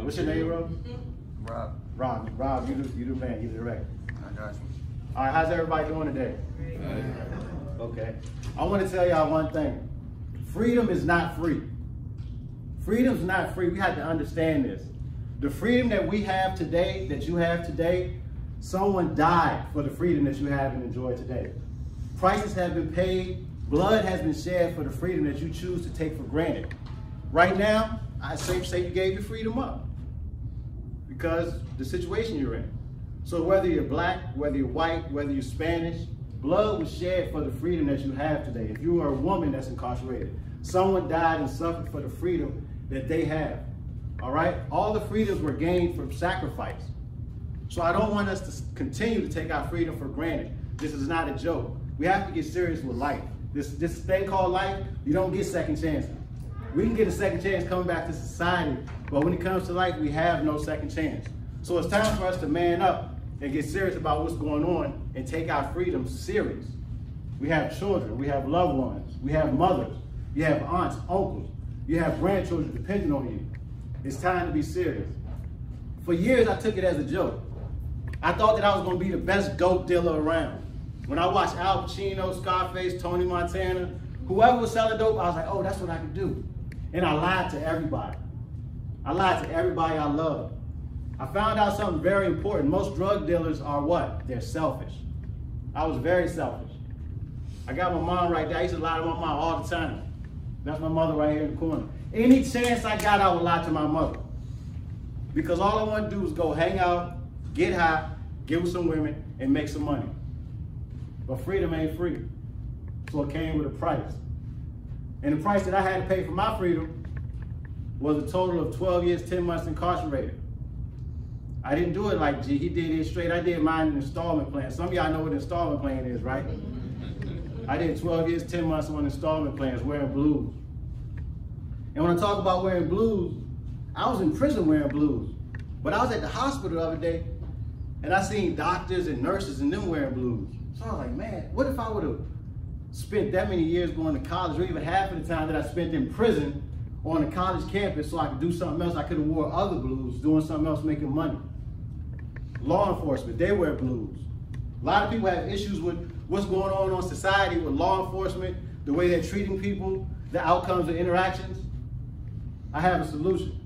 What's your name, Rob? Rob. Rob, you the man, you the director. I got you. All right, how's everybody doing today? Great. Okay. I want to tell y'all one thing. Freedom is not free. Freedom's not free. We have to understand this. The freedom that we have today, that you have today, someone died for the freedom that you have and enjoy today. Prices have been paid. Blood has been shed for the freedom that you choose to take for granted. Right now, I say you gave your freedom up because the situation you're in. So whether you're black, whether you're white, whether you're Spanish, blood was shed for the freedom that you have today. If you are a woman that's incarcerated, someone died and suffered for the freedom that they have. All right? All the freedoms were gained from sacrifice. So I don't want us to continue to take our freedom for granted. This is not a joke. We have to get serious with life. This thing called life, you don't get second chances. We can get a second chance coming back to society, but when it comes to life, we have no second chance. So it's time for us to man up and get serious about what's going on and take our freedom serious. We have children, we have loved ones, we have mothers, you have aunts, uncles, you have grandchildren depending on you. It's time to be serious. For years, I took it as a joke. I thought that I was gonna be the best dope dealer around. When I watched Al Pacino, Scarface, Tony Montana, whoever was selling dope, I was like, oh, that's what I could do. And I lied to everybody. I lied to everybody I loved. I found out something very important. Most drug dealers are what? They're selfish. I was very selfish. I got my mom right there. I used to lie to my mom all the time. That's my mother right here in the corner. Any chance I got, I would lie to my mother. Because all I want to do is go hang out, get high, get with some women, and make some money. But freedom ain't free. So it came with a price. And the price that I had to pay for my freedom was a total of 12 years, 10 months incarcerated. I didn't do it like G. He did it straight. I did mine in installment plan. Some of y'all know what an installment plan is, right? I did 12 years, 10 months on installment plans, wearing blues. And when I talk about wearing blues, I was in prison wearing blues. But I was at the hospital the other day, and I seen doctors and nurses and them wearing blues. So I was like, man, what if I would have spent that many years going to college, or even half of the time that I spent in prison on a college campus so I could do something else? I could have wore other blues, doing something else, making money. Law enforcement, they wear blues. A lot of people have issues with what's going on in society with law enforcement, the way they're treating people, the outcomes of interactions. I have a solution.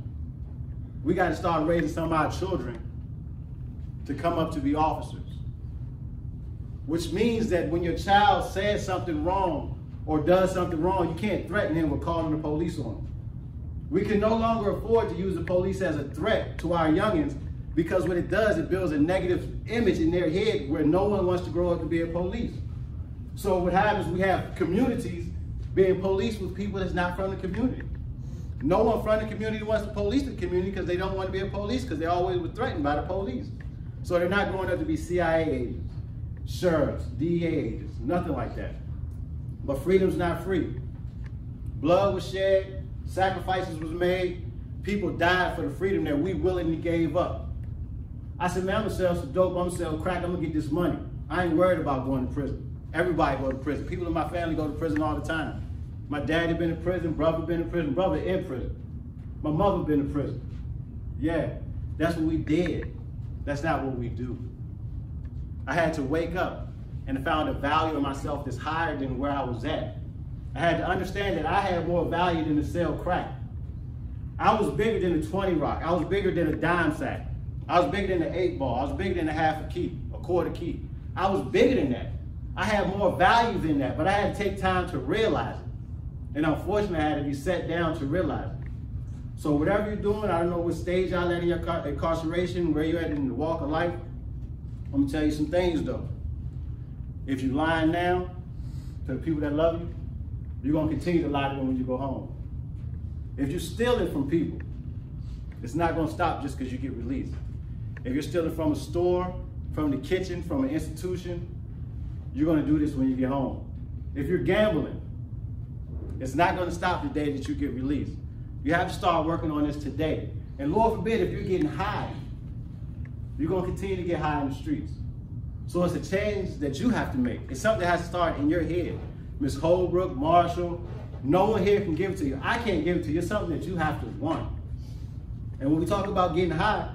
We got to start raising some of our children to come up to be officers. Which means that when your child says something wrong or does something wrong, you can't threaten him with calling the police on him. We can no longer afford to use the police as a threat to our youngins, because what it does, it builds a negative image in their head where no one wants to grow up to be a police. So what happens, we have communities being policed with people that's not from the community. No one from the community wants to police the community because they don't want to be a police, because they always were threatened by the police. So they're not growing up to be CIA agents, sheriffs, DEA agents, nothing like that. But freedom's not free. Blood was shed, sacrifices was made, people died for the freedom that we willingly gave up. I said, man, I'm gonna sell some dope, I'm gonna sell crack, I'm gonna get this money. I ain't worried about going to prison. Everybody go to prison. People in my family go to prison all the time. My daddy been in prison, brother been in prison, brother in prison. My mother been in prison. Yeah, that's what we did. That's not what we do. I had to wake up and found a value in myself that's higher than where I was at. I had to understand that I had more value than to sell crack. I was bigger than a 20 rock. I was bigger than a dime sack. I was bigger than an 8 ball. I was bigger than a half a key, a quarter key. I was bigger than that. I had more value than that, but I had to take time to realize it. And unfortunately, I had to be set down to realize it. So whatever you're doing, I don't know what stage y'all at in your incarceration, where you're at in the walk of life, I'm gonna tell you some things though. If you're lying now to the people that love you, you're gonna continue to lie to them when you go home. If you're stealing from people, it's not gonna stop just because you get released. If you're stealing from a store, from the kitchen, from an institution, you're gonna do this when you get home. If you're gambling, it's not gonna stop the day that you get released. You have to start working on this today. And Lord forbid, if you're getting high, you're gonna continue to get high in the streets. So it's a change that you have to make. It's something that has to start in your head. Ms. Holbrook, Marshall, no one here can give it to you. I can't give it to you. It's something that you have to want. And when we talk about getting high,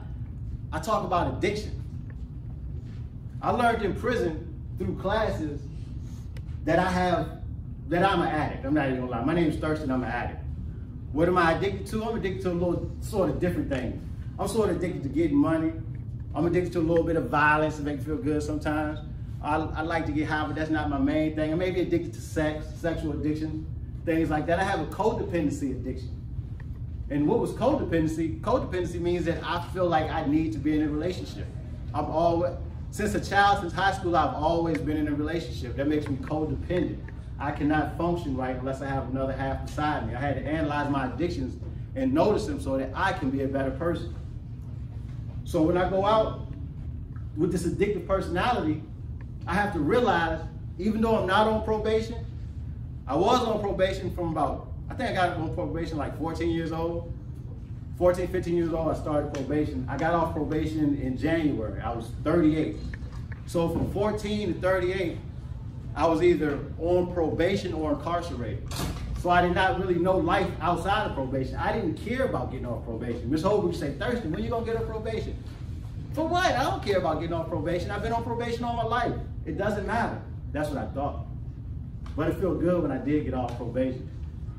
I talk about addiction. I learned in prison through classes that I'm an addict. I'm not even gonna lie. My name is Thurston, I'm an addict. What am I addicted to? I'm addicted to a little sort of different things. I'm sort of addicted to getting money. I'm addicted to a little bit of violence to make me feel good sometimes. I like to get high, but that's not my main thing. I may be addicted to sex, sexual addiction, things like that. I have a codependency addiction. And what was codependency? Codependency means that I feel like I need to be in a relationship. Since a child, since high school, I've always been in a relationship. That makes me codependent. I cannot function right unless I have another half beside me. I had to analyze my addictions and notice them so that I can be a better person. So when I go out with this addictive personality, I have to realize, even though I'm not on probation, I was on probation from I think I got on probation like 14 years old. 14, 15 years old, I started probation. I got off probation in January. I was 38. So from 14 to 38, I was either on probation or incarcerated. So I did not really know life outside of probation. I didn't care about getting off probation. Ms. Holbrook would say, Thurston, when you gonna get off probation? For what? I don't care about getting off probation. I've been on probation all my life. It doesn't matter. That's what I thought. But it felt good when I did get off probation,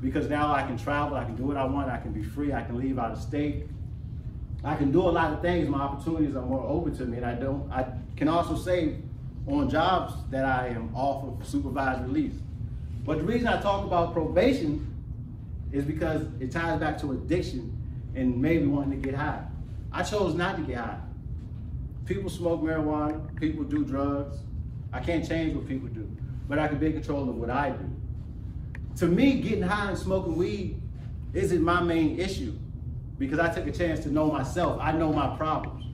because now I can travel, I can do what I want, I can be free, I can leave out of state. I can do a lot of things. My opportunities are more open to me, and I can also say on jobs that I am off of supervised release. But the reason I talk about probation is because it ties back to addiction and maybe wanting to get high. I chose not to get high. People smoke marijuana, people do drugs. I can't change what people do, but I can be in control of what I do. To me, getting high and smoking weed isn't my main issue, because I took a chance to know myself. I know my problems.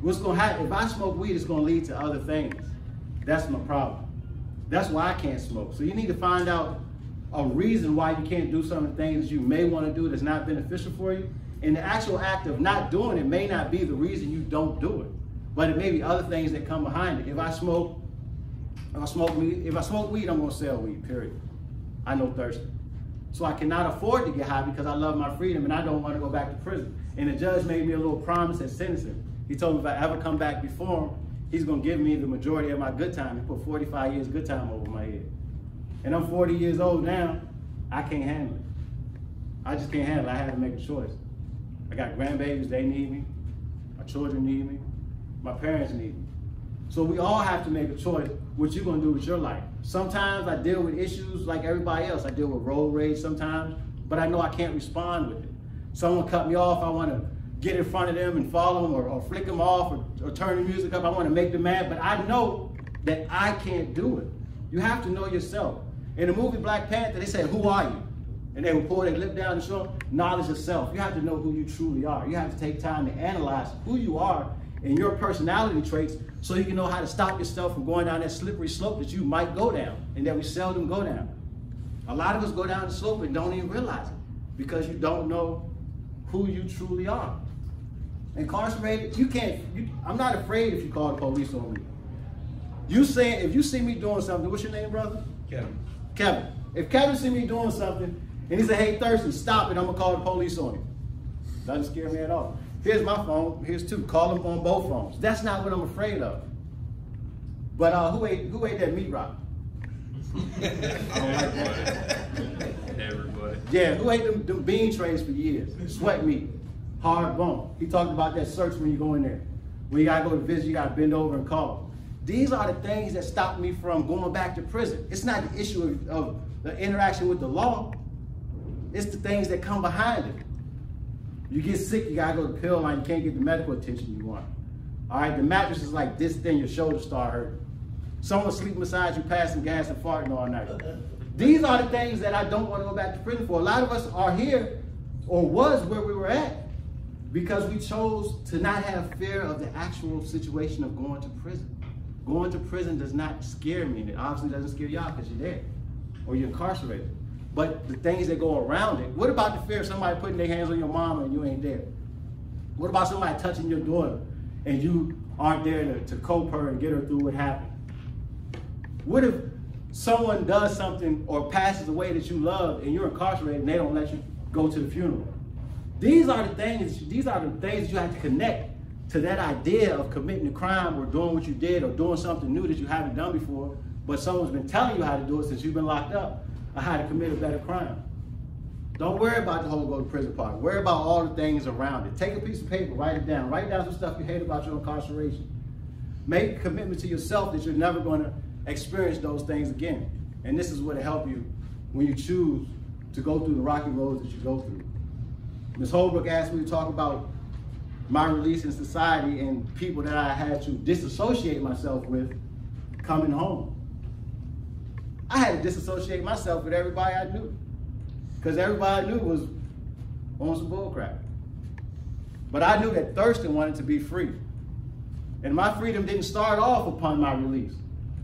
What's gonna happen, if I smoke weed, it's gonna lead to other things. That's my problem. That's why I can't smoke. So you need to find out a reason why you can't do some of the things you may wanna do that's not beneficial for you. And the actual act of not doing it may not be the reason you don't do it, but it may be other things that come behind it. If I smoke weed, I'm gonna sell weed, period. I know Thurston. So I cannot afford to get high because I love my freedom and I don't want to go back to prison. And the judge made me a little promise at sentencing. He told me if I ever come back before him, he's going to give me the majority of my good time. He put 45 years good time over my head. And I'm 40 years old now. I can't handle it. I just can't handle it. I had to make a choice. I got grandbabies, they need me. My children need me. My parents need me. So we all have to make a choice what you're gonna do with your life. Sometimes I deal with issues like everybody else. I deal with road rage sometimes, but I know I can't respond with it. Someone cut me off, I wanna get in front of them and follow them or flick them off or turn the music up. I wanna make them mad, but I know that I can't do it. You have to know yourself. In the movie Black Panther, they said, who are you? And they would pull their lip down and show knowledge of self. You have to know who you truly are. You have to take time to analyze who you are and your personality traits so you can know how to stop yourself from going down that slippery slope that you might go down and that we seldom go down. A lot of us go down the slope and don't even realize it because you don't know who you truly are. Incarcerated, I'm not afraid if you call the police on me. If you see me doing something, what's your name, brother? Kevin. Kevin. If Kevin see me doing something and he say, hey, Thurston, stop it, I'm gonna call the police on you. Doesn't scare me at all. Here's my phone, here's two, call them on both phones. That's not what I'm afraid of. But who ate that meat rock? I don't like that. Everybody. Yeah, who ate them bean trays for years? Sweat meat, hard bone. He talked about that search when you go in there. When you gotta go to visit, you gotta bend over and call. These are the things that stop me from going back to prison. It's not the issue of the interaction with the law. It's the things that come behind it. You get sick, you gotta go to the pill line, you can't get the medical attention you want. All right, the mattress is like this thin, your shoulders start hurting. Someone sleeping beside you, passing gas and farting all night. These are the things that I don't want to go back to prison for. A lot of us are here, or was where we were at, because we chose to not have fear of the actual situation of going to prison. Going to prison does not scare me, and it obviously doesn't scare y'all because you're there, or you're incarcerated. But the things that go around it, what about the fear of somebody putting their hands on your mama and you ain't there? What about somebody touching your daughter and you aren't there to cope her and get her through what happened? What if someone does something or passes away that you love and you're incarcerated and they don't let you go to the funeral? These are the things that you have to connect to that idea of committing a crime or doing what you did or doing something new that you haven't done before, but someone's been telling you how to do it since you've been locked up, or how to commit a better crime. Don't worry about the whole go to prison part. Worry about all the things around it. Take a piece of paper, write it down. Write down some stuff you hate about your incarceration. Make a commitment to yourself that you're never going to experience those things again. And this is what will help you when you choose to go through the rocky roads that you go through. Ms. Holbrook asked me to talk about my release in society and people that I had to disassociate myself with coming home. I had to disassociate myself with everybody I knew, because everybody I knew was on some bullcrap. But I knew that Thurston wanted to be free. And my freedom didn't start off upon my release.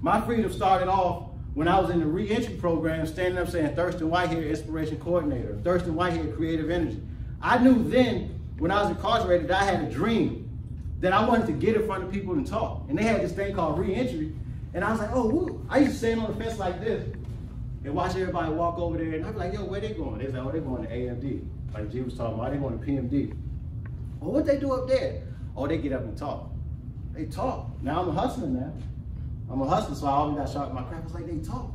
My freedom started off when I was in the re-entry program, standing up saying, Thurston Whitehead, Inspiration Coordinator, Thurston Whitehead, Creative Energy. I knew then, when I was incarcerated, that I had a dream that I wanted to get in front of people and talk. And they had this thing called re-entry. And I was like, oh, woo. I used to stand on the fence like this and watch everybody walk over there. And I'd be like, yo, where they going? They say, oh, they're going to AMD. Like G was talking about, they going to PMD. Well, what they do up there? Oh, they get up and talk. They talk. Now I'm a hustler now. I'm a hustler, so I always got sharp in my craft. It's like, they talk.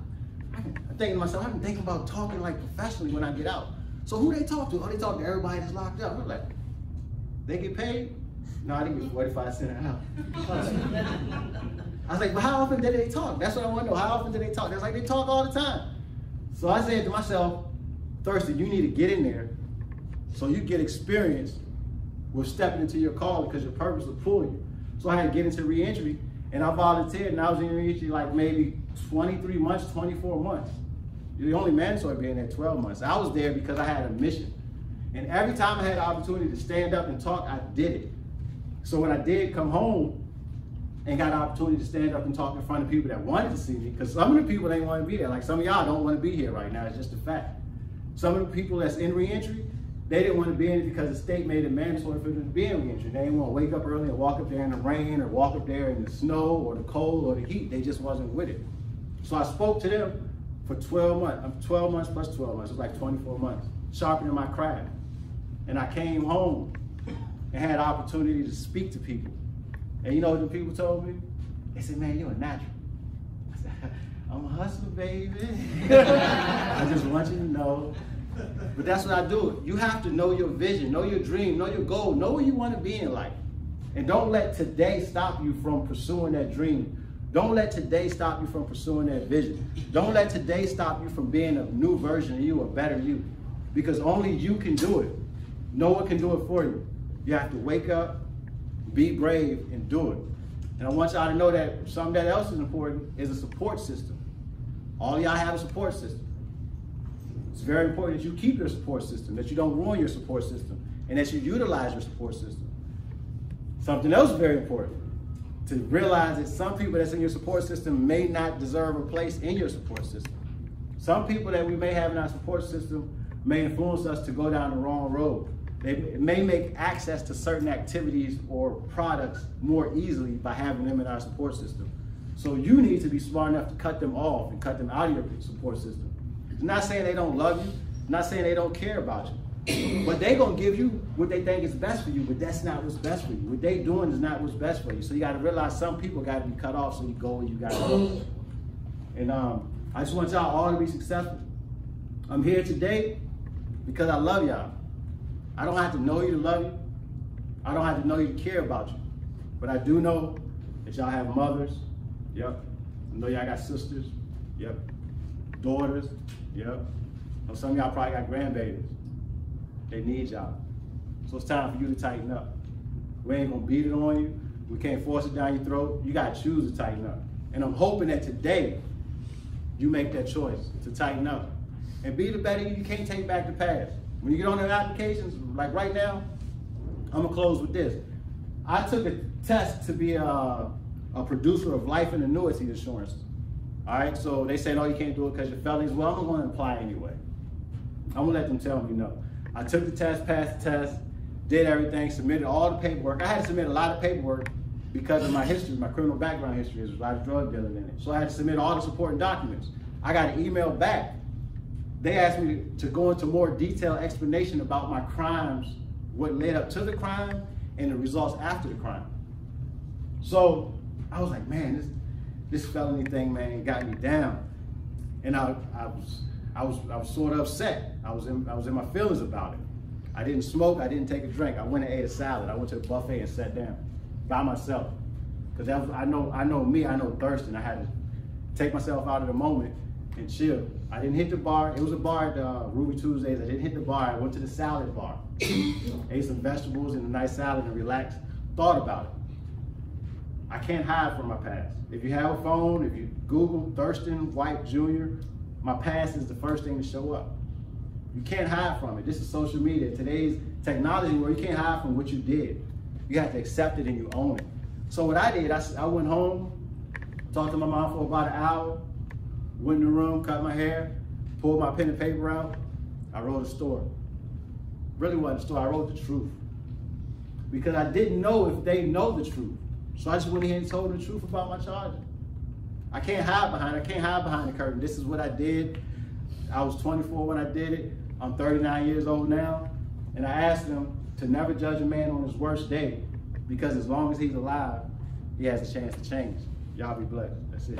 I'm thinking to myself, I've been thinking about talking like professionally when I get out. So who they talk to? Oh, they talk to everybody that's locked up. I'm like, they get paid? No, they get 45 cents an hour. I was like, but how often do they talk? That's what I want to know. How often do they talk? It's like they talk all the time. So I said to myself, Thurston, you need to get in there so you get experience with stepping into your calling, because your purpose will pull you. So I had to get into re-entry, and I volunteered, and I was in re-entry like maybe 23 months, 24 months. The only mandatory being there 12 months. I was there because I had a mission. And every time I had the opportunity to stand up and talk, I did it. So when I did come home and got the opportunity to stand up and talk in front of people that wanted to see me, because some of the people didn't want to be there. Like some of y'all don't want to be here right now, it's just a fact. Some of the people that's in re-entry, they didn't want to be in it because the state made it mandatory for them to be in re-entry. They didn't want to wake up early and walk up there in the rain or walk up there in the snow or the cold or the heat. They just wasn't with it. So I spoke to them for 12 months. 12 months plus 12 months. It was like 24 months, sharpening my craft. And I came home and had the opportunity to speak to people. And you know what the people told me? They said, man, you're a natural. I said, I'm a hustler, baby. I just want you to know. But that's what I do. You have to know your vision, know your dream, know your goal, know where you want to be in life. And don't let today stop you from pursuing that dream. Don't let today stop you from pursuing that vision. Don't let today stop you from being a new version of you, a better you. Because only you can do it. No one can do it for you. You have to wake up, be brave, and do it. And I want y'all to know that something that else is important is a support system. All y'all have a support system. It's very important that you keep your support system, that you don't ruin your support system, and that you utilize your support system. Something else very important, to realize that some people that's in your support system may not deserve a place in your support system. Some people that we may have in our support system may influence us to go down the wrong road. They may make access to certain activities or products more easily by having them in our support system. So you need to be smart enough to cut them off and cut them out of your support system. I'm not saying they don't love you, I'm not saying they don't care about you, but they're gonna give you what they think is best for you, but that's not what's best for you. What they doing is not what's best for you. So you gotta realize some people gotta be cut off so you go where you gotta go. And I just want y'all all to be successful. I'm here today because I love y'all. I don't have to know you to love you. I don't have to know you to care about you. But I do know that y'all have mothers. Yep. I know y'all got sisters. Yep. Daughters. Yep. Some of y'all probably got grandbabies. They need y'all. So it's time for you to tighten up. We ain't gonna beat it on you. We can't force it down your throat. You gotta choose to tighten up. And I'm hoping that today you make that choice to tighten up. And be the better you can't take back the past. When you get on their applications, like right now, I'm gonna close with this. I took a test to be a producer of life and annuity insurance. All right, so they say, no, you can't do it because you're felonies. Well, I'm gonna apply anyway. I'm gonna let them tell me no. I took the test, passed the test, did everything, submitted all the paperwork. I had to submit a lot of paperwork because of my history, my criminal background history. There's a lot of drug dealing in it. So I had to submit all the supporting documents. I got an email back. They asked me to go into more detailed explanation about my crimes what led up to the crime and the results after the crime. So I was like, man, this felony thing, man, got me down. And I was sort of upset. I was in my feelings about it. I didn't smoke, I didn't take a drink. I went and ate a salad. I went to the buffet and sat down by myself. Because I know me, I know Thurston. I had to take myself out of the moment and chill. I didn't hit the bar. It was a bar at Ruby Tuesdays. I didn't hit the bar. I went to the salad bar. Ate some vegetables and a nice salad and relaxed. Thought about it. I can't hide from my past. If you have a phone, if you Google Thurston White Jr., my past is the first thing to show up. You can't hide from it. This is social media. Today's technology where you can't hide from what you did. You have to accept it and you own it. So what I did, I went home, talked to my mom for about an hour, went in the room, cut my hair, pulled my pen and paper out. I wrote a story. Really wasn't a story, I wrote the truth. Because I didn't know if they know the truth. So I just went ahead and told the truth about my charges. I can't hide behind the curtain. This is what I did. I was 24 when I did it. I'm 39 years old now. And I asked them to never judge a man on his worst day, because as long as he's alive, he has a chance to change. Y'all be blessed. That's it.